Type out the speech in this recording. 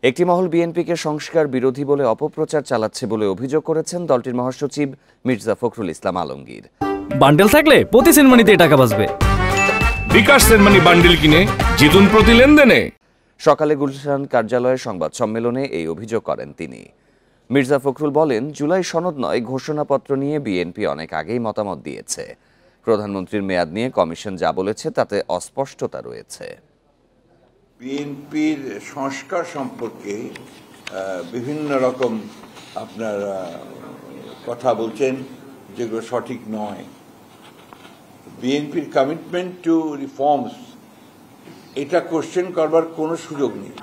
একটি মহল বিএনপিকে সংস্কার বিরোধী বলে অপপ্রচার চালাচ্ছে বলে অভিযোগ করেছেন দলটির মহাসচিব মির্জা ফখরুল ইসলাম আলমগীর। বান্ডেল থাকলে প্রতি সেনমানিতে টাকা বাঁচবে। বিকাশ সেনমানি বান্ডেল কিনে জিতুন প্রতি লেনদেনে। সকালে গুলশান কার্যালয়ে সংবাদ সম্মেলনে এই অভিযোগ করেন তিনি। মির্জা ফখরুল বলেন, জুলাই সনদ নয়, ঘোষণাপত্র নিয়ে বিএনপি অনেক আগেই মতামত দিয়েছে। প্রধানমন্ত্রীর মেয়াদ নিয়ে কমিশন যা বলেছে তাতে অস্পষ্টতা রয়েছে। বিএনপির সংস্কার সম্পর্কে বিভিন্ন রকম আপনারা কথা বলছেন যেগুলো সঠিক নয়। বিএনপির কমিটমেন্ট টু রিফর্মস এটা কোশ্চেন করবার কোনো সুযোগ নেই।